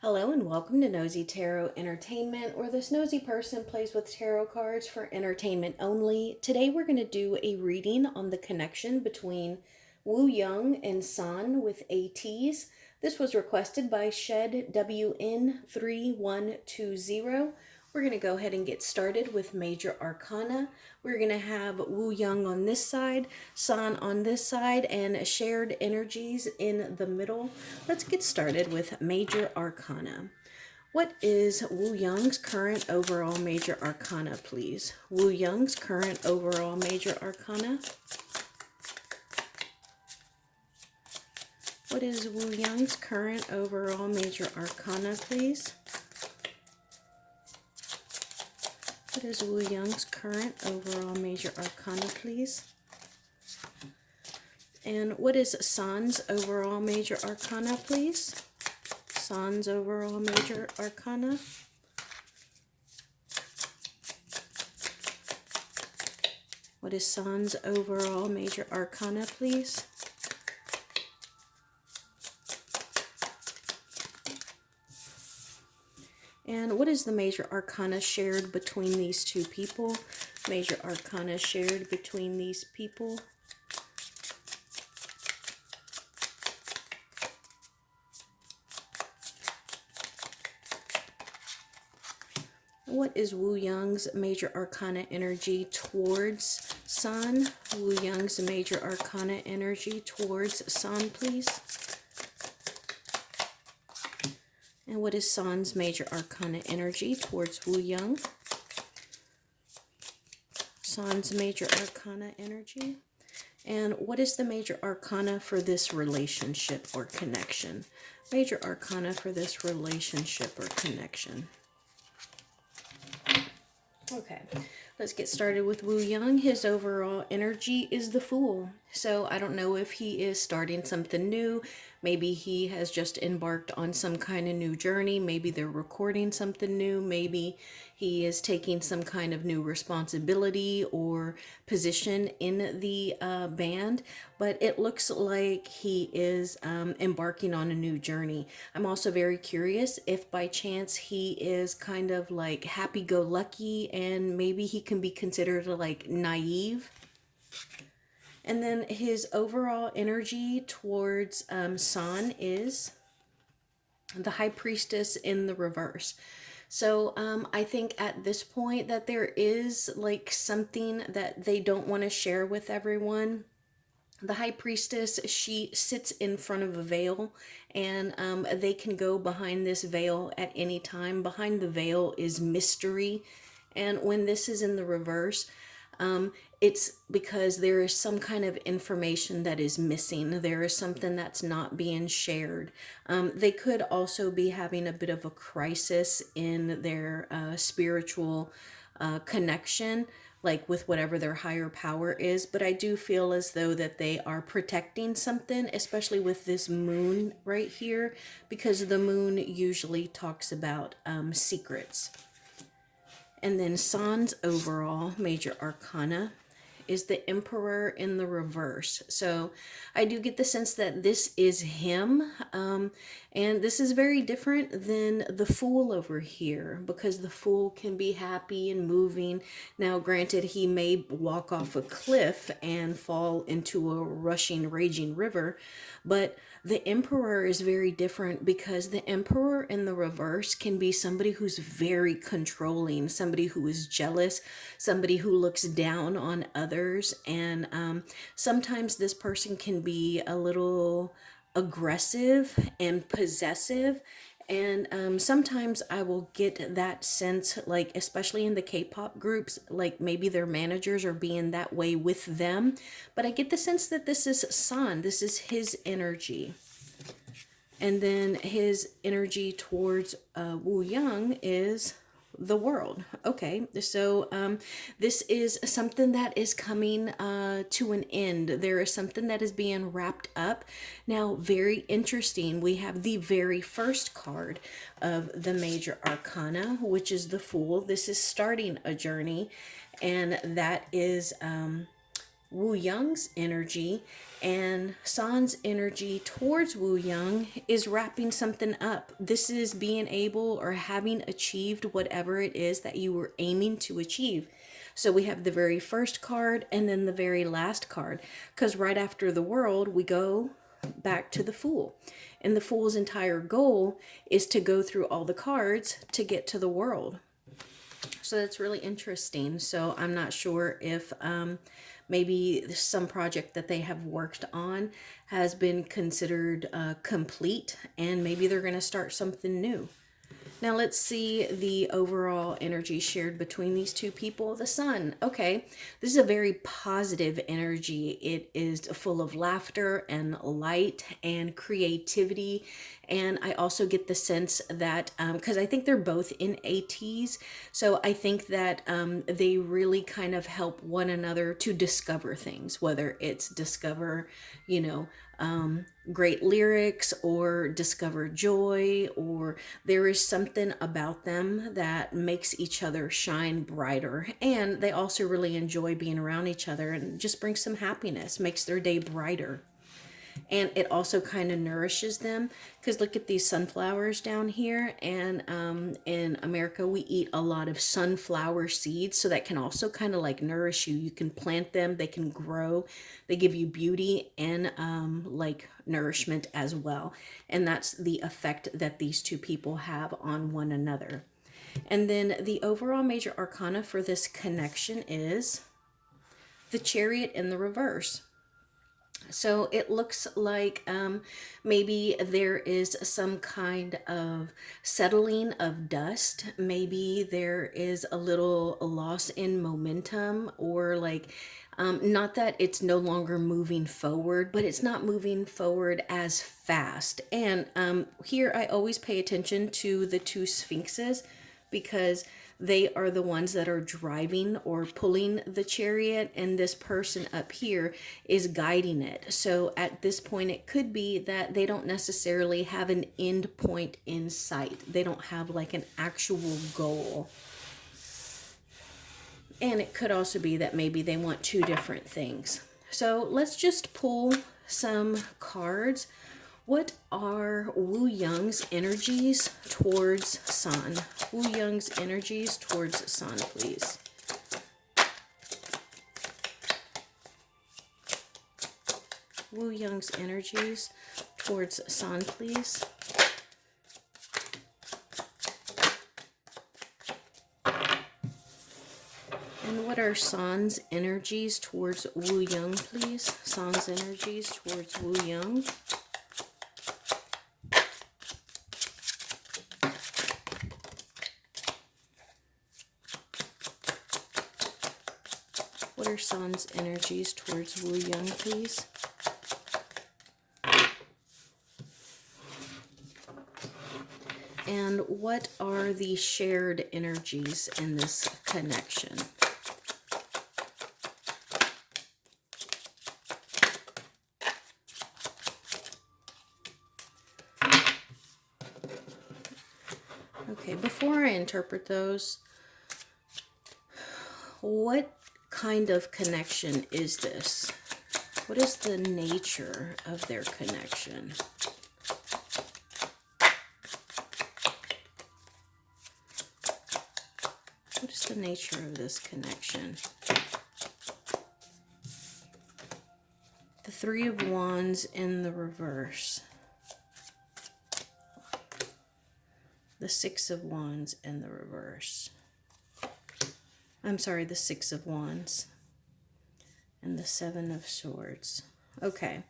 Hello and welcome to Nosy Tarot Entertainment, where this nosy person plays with tarot cards for entertainment only. Today we're going to do a reading on the connection between Wooyoung and San with Ateez. This was requested by Shed WN3120. We're going to go ahead and get started with Major Arcana. We're going to have Wooyoung on this side, San on this side, and shared energies in the middle. Let's get started with Major Arcana. What is Wooyoung's current overall Major Arcana, please? Wooyoung's current overall Major Arcana. What is Wooyoung's current overall Major Arcana, please? What is Wooyoung's current overall Major Arcana, please? And what is San's overall Major Arcana, please? San's overall Major Arcana. What is San's overall Major Arcana, please? And what is the Major Arcana shared between these two people? Major Arcana shared between these people. What is Wooyoung's Major Arcana energy towards San? Wooyoung's Major Arcana energy towards San, please. And what is San's Major Arcana energy towards Wooyoung? San's Major Arcana energy. And what is the Major Arcana for this relationship or connection? Major Arcana for this relationship or connection. Okay, let's get started with Wooyoung. His overall energy is the Fool. So I don't know if he is starting something new. Maybe he has just embarked on some kind of new journey. Maybe they're recording something new. Maybe he is taking some kind of new responsibility or position in the band. But it looks like he is embarking on a new journey. I'm also very curious if by chance he is kind of like happy-go-lucky and maybe he can be considered like naive. And then his overall energy towards San is the High Priestess in the reverse. So I think at this point that there is like something that they don't want to share with everyone. The High Priestess, she sits in front of a veil, and they can go behind this veil at any time. Behind the veil is mystery. And when this is in the reverse, it's because there is some kind of information that is missing. There is something that's not being shared. They could also be having a bit of a crisis in their spiritual connection, like with whatever their higher power is. But I do feel as though that they are protecting something, especially with this moon right here, because the moon usually talks about secrets. And then San's overall Major Arcana is the Emperor in the reverse. So I do get the sense that this is him. And this is very different than the Fool over here, because the Fool can be happy and moving. Now, granted, he may walk off a cliff and fall into a rushing, raging river, but the Emperor is very different, because the Emperor in the reverse can be somebody who's very controlling, somebody who is jealous, somebody who looks down on others. And sometimes this person can be a little aggressive and possessive. And sometimes I will get that sense, like, especially in the K-pop groups, like maybe their managers are being that way with them. But I get the sense that this is San. This is his energy. And then his energy towards Wooyoung is the World. Okay, so this is something that is coming to an end. There is something that is being wrapped up. Now, very interesting, we have the very first card of the Major Arcana, which is the Fool. This is starting a journey, and that is Wooyoung's energy, and San's energy towards Wooyoung is wrapping something up. This is being able or having achieved whatever it is that you were aiming to achieve. So we have the very first card and then the very last card, because right after the World, we go back to the Fool. And the Fool's entire goal is to go through all the cards to get to the World. So that's really interesting. So I'm not sure if maybe some project that they have worked on has been considered complete, and maybe they're going to start something new. Now let's see the overall energy shared between these two people. The Sun. Okay, this is a very positive energy. It is full of laughter and light and creativity. And I also get the sense that, because I think they're both in Ateez, so I think that they really kind of help one another to discover things, whether it's discover, you know, great lyrics or discover joy, or there is something about them that makes each other shine brighter. And they also really enjoy being around each other and just brings some happiness, makes their day brighter. And it also kind of nourishes them, because look at these sunflowers down here, and in America we eat a lot of sunflower seeds, so that can also kind of like nourish you. You can plant them, they can grow, they give you beauty and like nourishment as well. And that's the effect that these two people have on one another. And then the overall major arcana for this connection is the Chariot in the reverse. So it looks like maybe there is some kind of settling of dust. Maybe there is a little loss in momentum, or like not that it's no longer moving forward, but it's not moving forward as fast. And here I always pay attention to the two sphinxes, because they are the ones that are driving or pulling the chariot, and this person up here is guiding it. So at this point, it could be that they don't necessarily have an end point in sight. They don't have like an actual goal. And it could also be that maybe they want two different things. So let's just pull some cards. What are Wooyoung's energies towards San? Wooyoung's energies towards San, please. Wooyoung's energies towards San, please. And what are San's energies towards Wooyoung, please? San's energies towards Wooyoung. What are San's energies towards Wooyoung, please? And what are the shared energies in this connection? Okay, before I interpret those, what kind of connection is this? What is the nature of their connection? What is the nature of this connection? The Three of Wands in the reverse. The Six of Wands in the reverse. I'm sorry, the Six of Wands. And the Seven of Swords. Okay.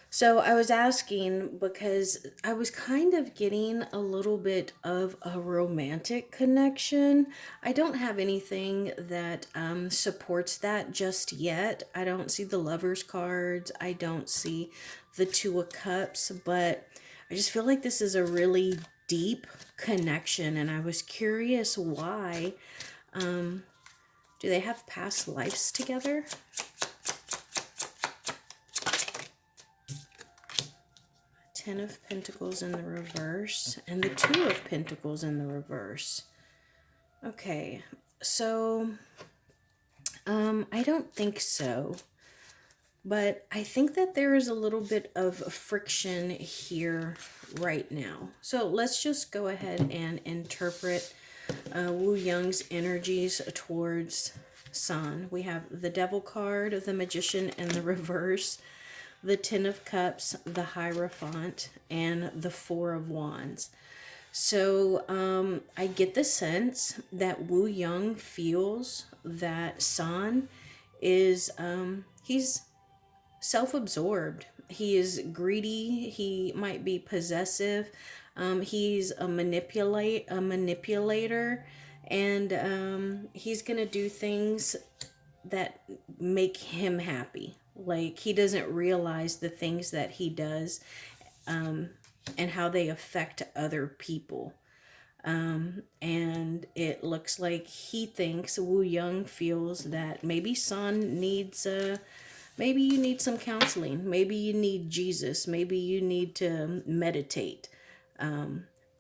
So I was asking because I was kind of getting a little bit of a romantic connection. I don't have anything that supports that just yet. I don't see the Lovers cards. I don't see the Two of Cups, but I just feel like this is a really deep connection, and I was curious why. Do they have past lives together? Ten of Pentacles in the reverse, and the Two of Pentacles in the reverse. Okay, so I don't think so. But I think that there is a little bit of friction here right now. So let's just go ahead and interpret Wooyoung's energies towards San. We have the Devil card, the Magician in the reverse, the Ten of Cups, the Hierophant, and the Four of Wands. So I get the sense that Wooyoung feels that San is, he's self-absorbed. He is greedy. He might be possessive. He's a manipulator, and he's gonna do things that make him happy. Like, he doesn't realize the things that he does, and how they affect other people. And it looks like he thinks, Wooyoung feels that maybe San needs maybe you need some counseling. Maybe you need Jesus. Maybe you need to meditate,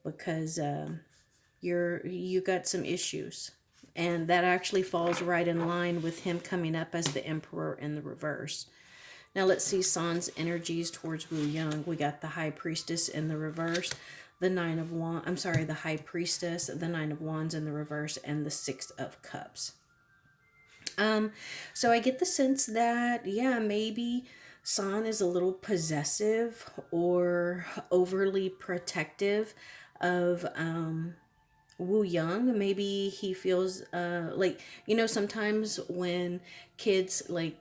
because you got some issues. And that actually falls right in line with him coming up as the Emperor in the reverse. Now let's see San's energies towards Wooyoung. We got the High Priestess in the reverse, the Nine of Wands. I'm sorry, the High Priestess, the Nine of Wands in the reverse, and the Six of Cups. So I get the sense that, yeah, maybe San is a little possessive or overly protective of Wooyoung. Maybe he feels like, sometimes when kids like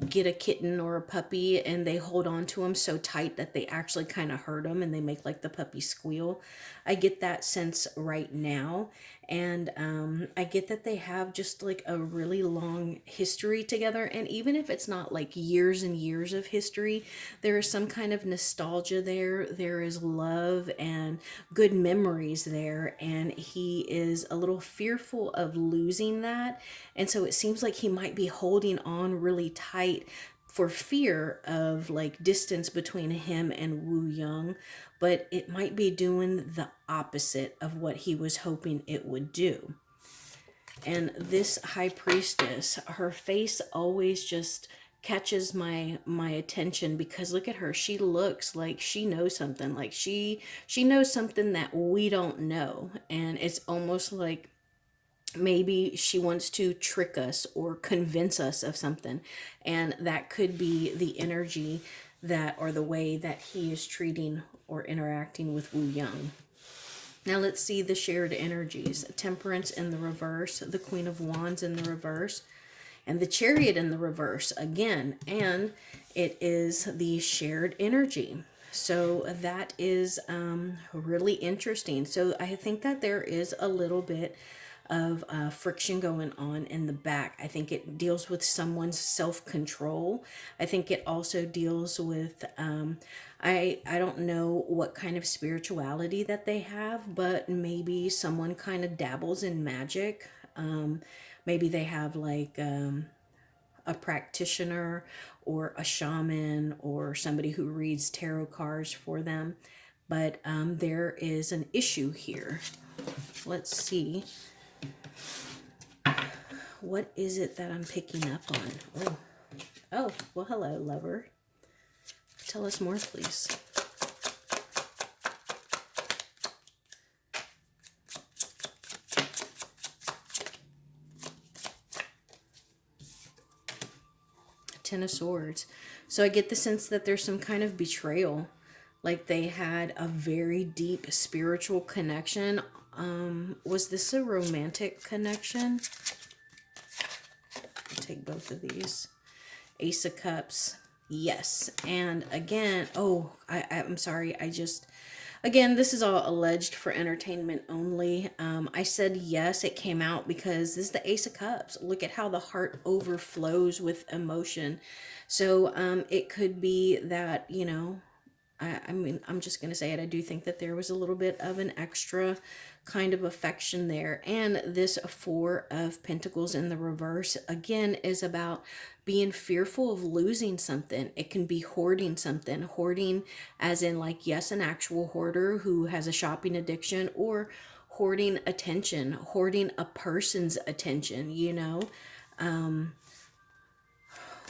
get a kitten or a puppy and they hold on to them so tight that they actually kind of hurt them and they make like the puppy squeal. I get that sense right now. And I get that they have just like a really long history together. And even if it's not like years and years of history, there is some kind of nostalgia there. There is love and good memories there. And he is a little fearful of losing that. And so it seems like he might be holding on really tight for fear of like distance between him and Wooyoung, but it might be doing the opposite of what he was hoping it would do. And this High Priestess, her face always just catches my attention, because look at her. She looks like she knows something. Like she knows something that we don't know. And it's almost like maybe she wants to trick us or convince us of something. And that could be the energy that, or the way that he is treating or interacting with Wooyoung. Now let's see the shared energies. Temperance in the reverse, the Queen of Wands in the reverse, and the Chariot in the reverse again. And it is the shared energy. So that is really interesting. So I think that there is a little bit of friction going on in the back. I think it deals with someone's self-control. I think it also deals with I don't know what kind of spirituality that they have, but maybe someone kind of dabbles in magic. Maybe they have like a practitioner or a shaman or somebody who reads tarot cards for them. But there is an issue here. Let's see. What is it that I'm picking up on? Oh, well, hello, lover. Tell us more, please. Ten of Swords. So I get the sense that there's some kind of betrayal. Like they had a very deep spiritual connection. Was this a romantic connection? Take both of these. Ace of Cups. Yes. And again, I'm sorry. Again, this is all alleged for entertainment only. I said yes, it came out because this is the Ace of Cups. Look at how the heart overflows with emotion. So it could be that, I mean, I'm just going to say it. I do think that there was a little bit of an extra kind of affection there. And this Four of Pentacles in the reverse, again, is about being fearful of losing something. It can be hoarding something. Hoarding as in like, yes, an actual hoarder who has a shopping addiction, or hoarding attention, hoarding a person's attention,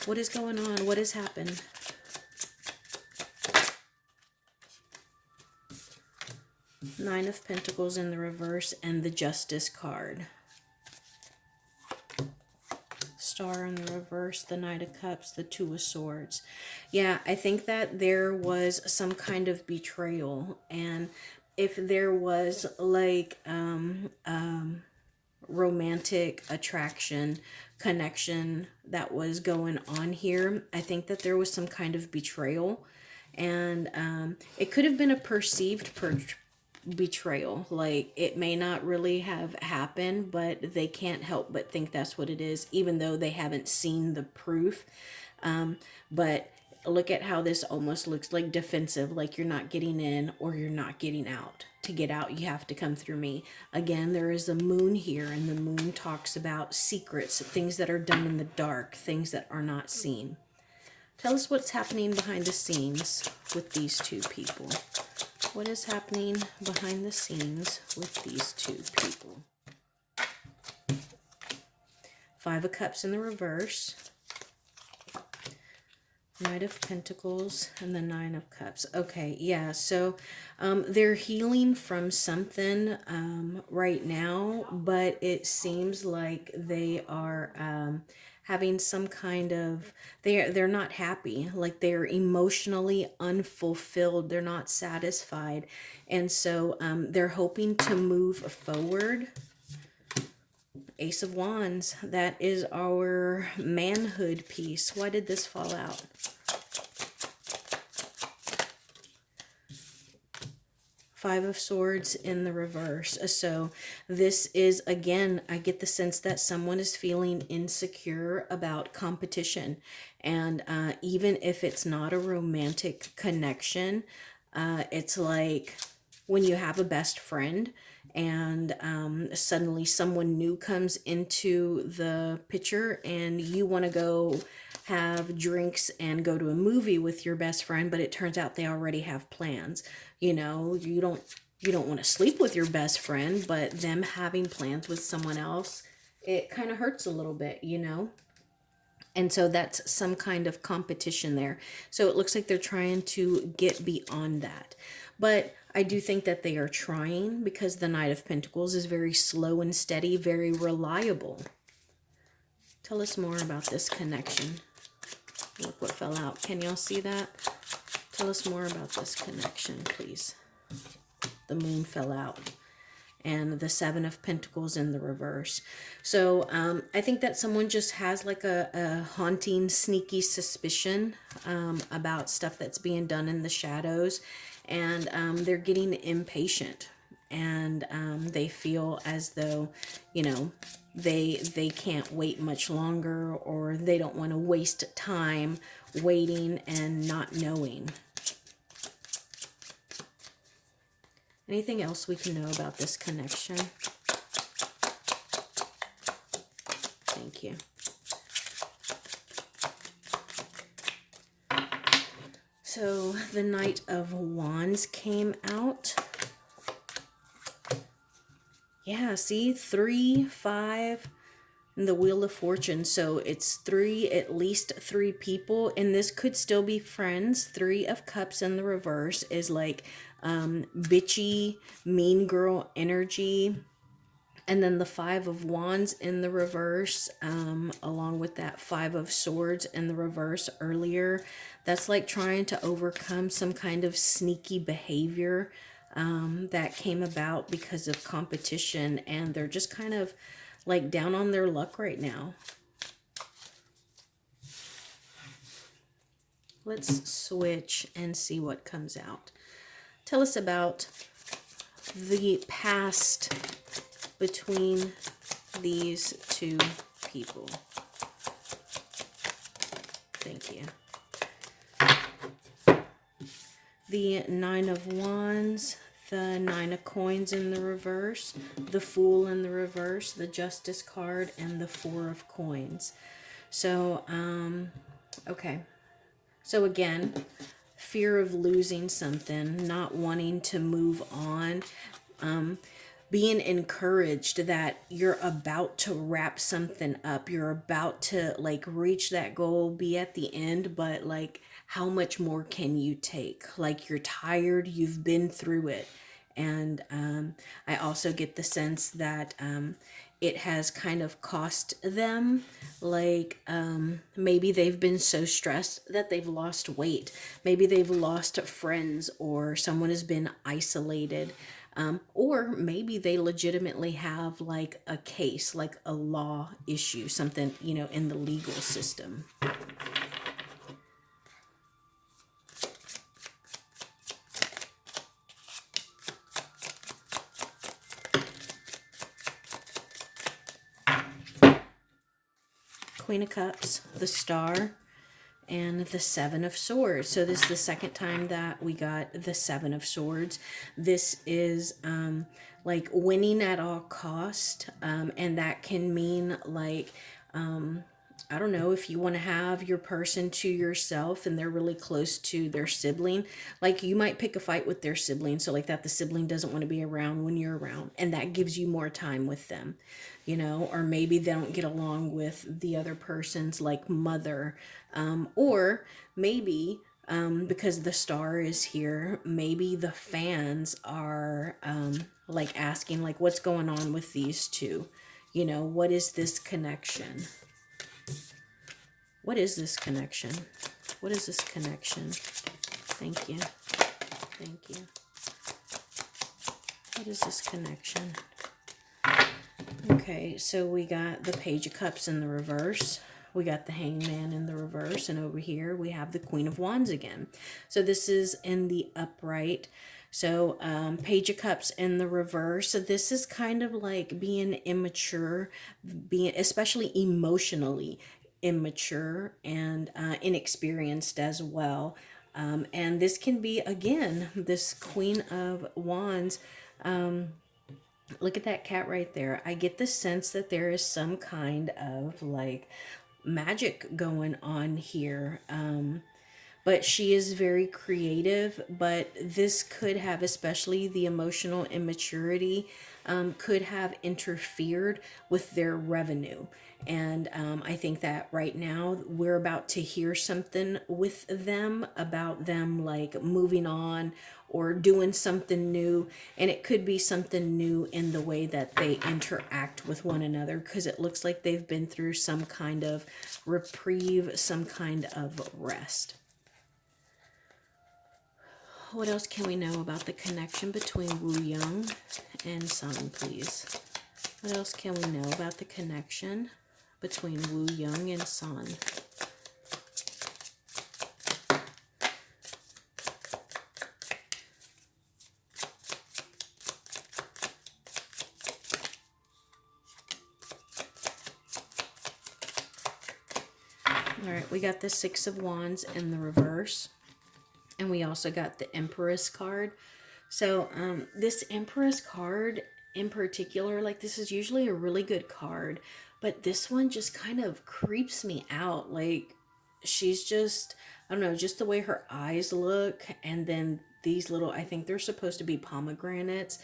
What is going on? What has happened? Nine of Pentacles in the reverse and the Justice card. Star in the reverse, the Knight of Cups, the Two of Swords. Yeah, I think that there was some kind of betrayal. And if there was like romantic attraction, connection that was going on here, I think that there was some kind of betrayal. And it could have been a perceived betrayal. Like, it may not really have happened, but they can't help but think that's what it is, even though they haven't seen the proof. But look at how this almost looks like defensive, like you're not getting in or you're not getting out. To get out, you have to come through me. Again, there is a moon here, and the moon talks about secrets, things that are done in the dark, things that are not seen. Tell us what's happening behind the scenes with these two people. What is happening behind the scenes with these two people? Five of Cups in the reverse. Knight of Pentacles and the Nine of Cups. Okay, yeah, so they're healing from something right now, but it seems like they are having some kind of, they're not happy, like they're emotionally unfulfilled, they're not satisfied, and so they're hoping to move forward. Ace of Wands, that is our manhood piece. Why did this fall out? Five of Swords in the reverse. So this is, again, I get the sense that someone is feeling insecure about competition. And even if it's not a romantic connection, it's like when you have a best friend and suddenly someone new comes into the picture and you want to go have drinks and go to a movie with your best friend, but it turns out they already have plans. You know, you don't want to sleep with your best friend, but them having plans with someone else, it kind of hurts a little bit, you know? And so that's some kind of competition there. So it looks like they're trying to get beyond that. But I do think that they are trying, because the Knight of Pentacles is very slow and steady, very reliable. Tell us more about this connection. Look what fell out. Can y'all see that? Tell us more about this connection, please. The moon fell out. And the Seven of Pentacles in the reverse. So I think that someone just has like a haunting, sneaky suspicion about stuff that's being done in the shadows. And they're getting impatient. And they feel as though, you know, they can't wait much longer, or they don't want to waste time waiting and not knowing. Anything else we can know about this connection? Thank you. So the Knight of Wands came out. Yeah, see, 3, 5, and the Wheel of Fortune. So it's at least three people, and this could still be friends. 3 of Cups in the reverse is like bitchy, mean girl energy. And then the 5 of Wands in the reverse, along with that 5 of Swords in the reverse earlier. That's like trying to overcome some kind of sneaky behavior that came about because of competition. And they're just kind of like down on their luck right now. Let's switch and see what comes out. Tell us about the past between these two people. Thank you. The 9 of Wands, the 9 of Coins in the reverse, the Fool in the reverse, the Justice card, and the 4 of Coins. So, okay. So again, fear of losing something, not wanting to move on. being encouraged that you're about to wrap something up. You're about to like reach that goal, be at the end, but like how much more can you take? Like you're tired, you've been through it. And I also get the sense that it has kind of cost them. Like maybe they've been so stressed that they've lost weight. Maybe they've lost friends or someone has been isolated. Or maybe they legitimately have like a case, like a law issue, something, you know, in the legal system. Queen of Cups, the Star, and the Seven of Swords. So this is the second time that we got the Seven of Swords. This is like winning at all cost, and that can mean like I don't know, if you want to have your person to yourself and they're really close to their sibling, like you might pick a fight with their sibling. So like that the sibling doesn't want to be around when you're around, and that gives you more time with them, you know, or maybe they don't get along with the other person's like mother, or maybe because the Star is here, maybe the fans are like asking like what's going on with these two, you know, what is this connection? What is this connection? What is this connection? Thank you. Thank you. What is this connection? Okay, so we got the Page of Cups in the reverse. We got the Hangman in the reverse. And over here, we have the Queen of Wands again. So this is in the upright. So Page of Cups in the reverse. So this is kind of like being immature, being especially emotionally immature and inexperienced as well. And this can be, again, this Queen of Wands. Look at that cat right there. I get the sense that there is some kind of like magic going on here. But she is very creative, but this could have, especially the emotional immaturity, could have interfered with their revenue. And I think that right now we're about to hear something with them about them like moving on or doing something new. And it could be something new in the way that they interact with one another, because it looks like they've been through some kind of reprieve, some kind of rest. What else can we know about the connection between Wooyoung and Sun, please? What else can we know about the connection between Wooyoung and Sun? All right, we got the Six of Wands in the reverse. And we also got the Empress card. So this Empress card in particular, like this is usually a really good card, but this one just kind of creeps me out. Like she's just, I don't know, just the way her eyes look. And then these little, I think they're supposed to be pomegranates,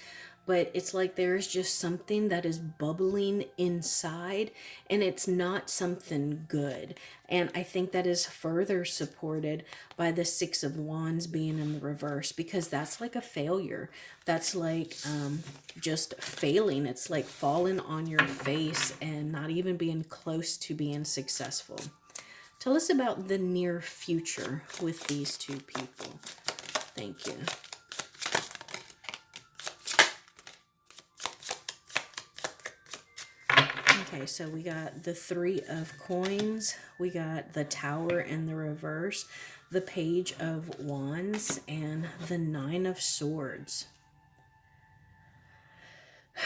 but it's like there's just something that is bubbling inside, and it's not something good. And I think that is further supported by the Six of Wands being in the reverse, because that's like a failure. That's like just failing. It's like falling on your face and not even being close to being successful. Tell us about the near future with these two people. Thank you. Okay, so we got the Three of Coins, we got the Tower in the reverse, the Page of Wands, and the Nine of Swords.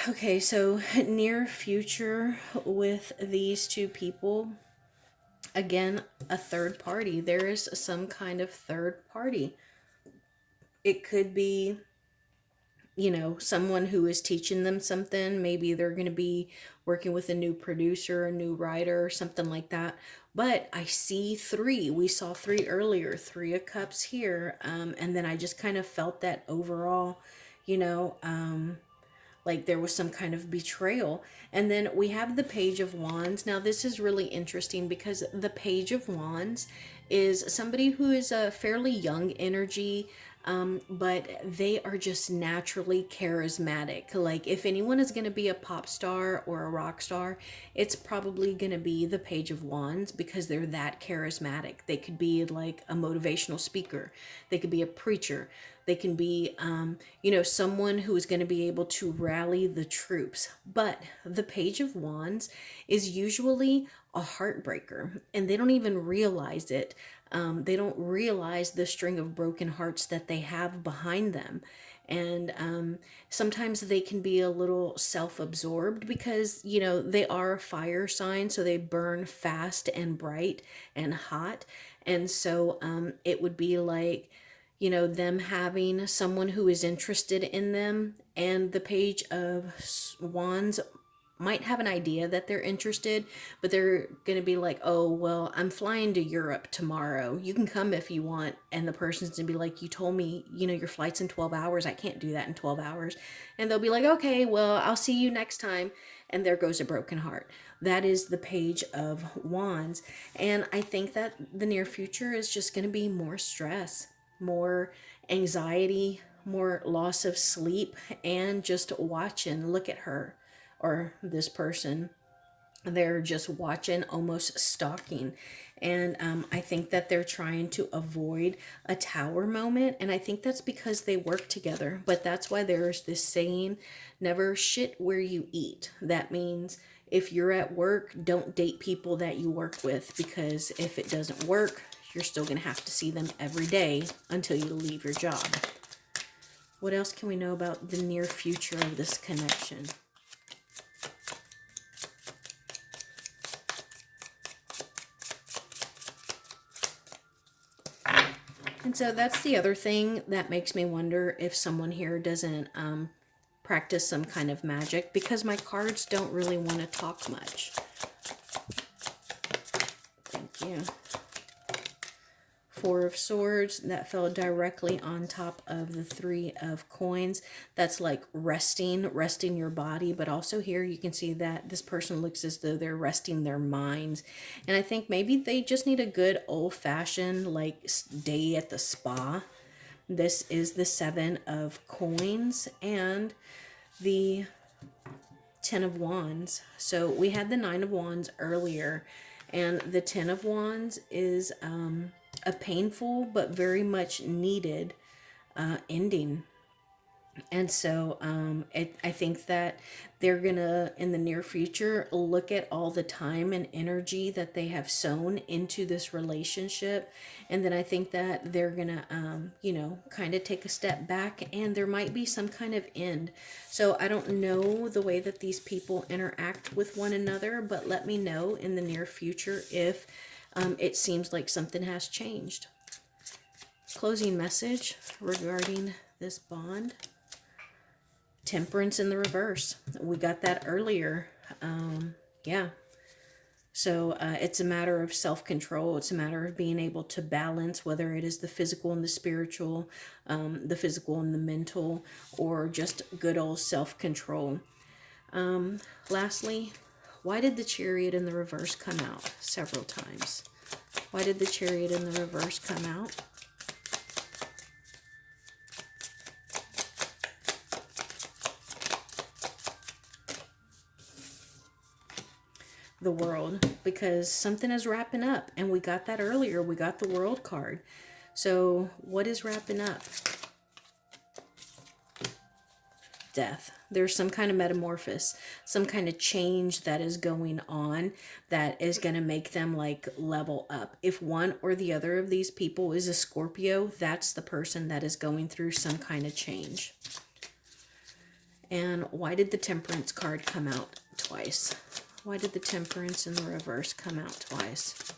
Okay, so near future with these two people, again, a third party. There is some kind of third party. It could be, you know, someone who is teaching them something. Maybe they're going to be working with a new producer, a new writer, or something like that. But I see three. We saw three earlier, Three of Cups here. And then I just kind of felt that overall, you know, like there was some kind of betrayal. And then we have the Page of Wands. Now this is really interesting because the Page of Wands is somebody who is a fairly young energy, but they are just naturally charismatic. Like if anyone is going to be a pop star or a rock star, it's probably going to be the Page of Wands because they're that charismatic. They could be like a motivational speaker, they could be a preacher, they can be, someone who is going to be able to rally the troops. But the Page of Wands is usually a heartbreaker, and they don't even realize it. They don't realize the string of broken hearts that they have behind them. And sometimes they can be a little self-absorbed because, they are a fire sign, so they burn fast and bright and hot. And so it would be like, them having someone who is interested in them, and the Page of Wands might have an idea that they're interested, but they're going to be like, oh, well, I'm flying to Europe tomorrow. You can come if you want. And the person's going to be like, you told me, your flight's in 12 hours. I can't do that in 12 hours. And they'll be like, okay, well, I'll see you next time. And there goes a broken heart. That is the Page of Wands. And I think that the near future is just going to be more stress, more anxiety, more loss of sleep, and just watch and look at her or this person. They're just watching, almost stalking. And I think that they're trying to avoid a tower moment. And I think that's because they work together. But that's why there's this saying, never shit where you eat. That means if you're at work, don't date people that you work with, because if it doesn't work, you're still going to have to see them every day until you leave your job. What else can we know about the near future of this connection? And so that's the other thing that makes me wonder if someone here doesn't practice some kind of magic, because my cards don't really want to talk much. Thank you. Four of Swords, that fell directly on top of the Three of Coins. That's like resting your body. But also here you can see that this person looks as though they're resting their minds. And I think maybe they just need a good old-fashioned like day at the spa. This is the Seven of Coins and the Ten of Wands. So we had the Nine of Wands earlier, and the Ten of Wands is a painful but very much needed ending. And so I think that they're gonna, in the near future, look at all the time and energy that they have sown into this relationship. And then I think that they're gonna, kind of take a step back, and there might be some kind of end. So I don't know the way that these people interact with one another, but let me know in the near future if it seems like something has changed. Closing message regarding this bond. Temperance in the reverse. We got that earlier. Yeah. So it's a matter of self-control. It's a matter of being able to balance, whether it is the physical and the spiritual, the physical and the mental, or just good old self-control. Lastly, why did the Chariot in the reverse come out several times? Why did the Chariot in the reverse come out? The World, because something is wrapping up, and we got that earlier. We got the World card. So what is wrapping up? Death. There's some kind of metamorphosis, some kind of change that is going on that is going to make them like level up. If one or the other of these people is a Scorpio, that's the person that is going through some kind of change. And why did the Temperance card come out twice? Why did the Temperance in the reverse come out twice?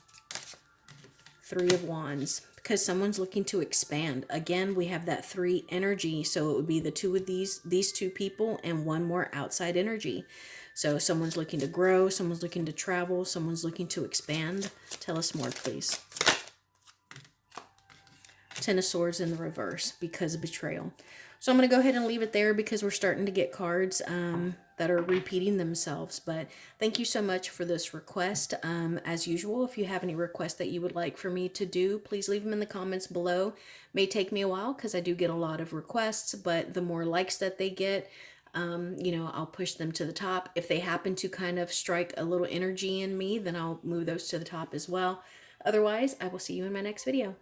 Three of Wands. Because someone's looking to expand. Again, we have that 3 energy. So it would be the two of these two people and one more outside energy. So someone's looking to grow. Someone's looking to travel. Someone's looking to expand. Tell us more, please. Ten of Swords in the reverse because of betrayal. So I'm going to go ahead and leave it there because we're starting to get cards that are repeating themselves. But thank you so much for this request. As usual, if you have any requests that you would like for me to do, please leave them in the comments below. May take me a while because I do get a lot of requests, but the more likes that they get, I'll push them to the top. If they happen to kind of strike a little energy in me, then I'll move those to the top as well. Otherwise, I will see you in my next video.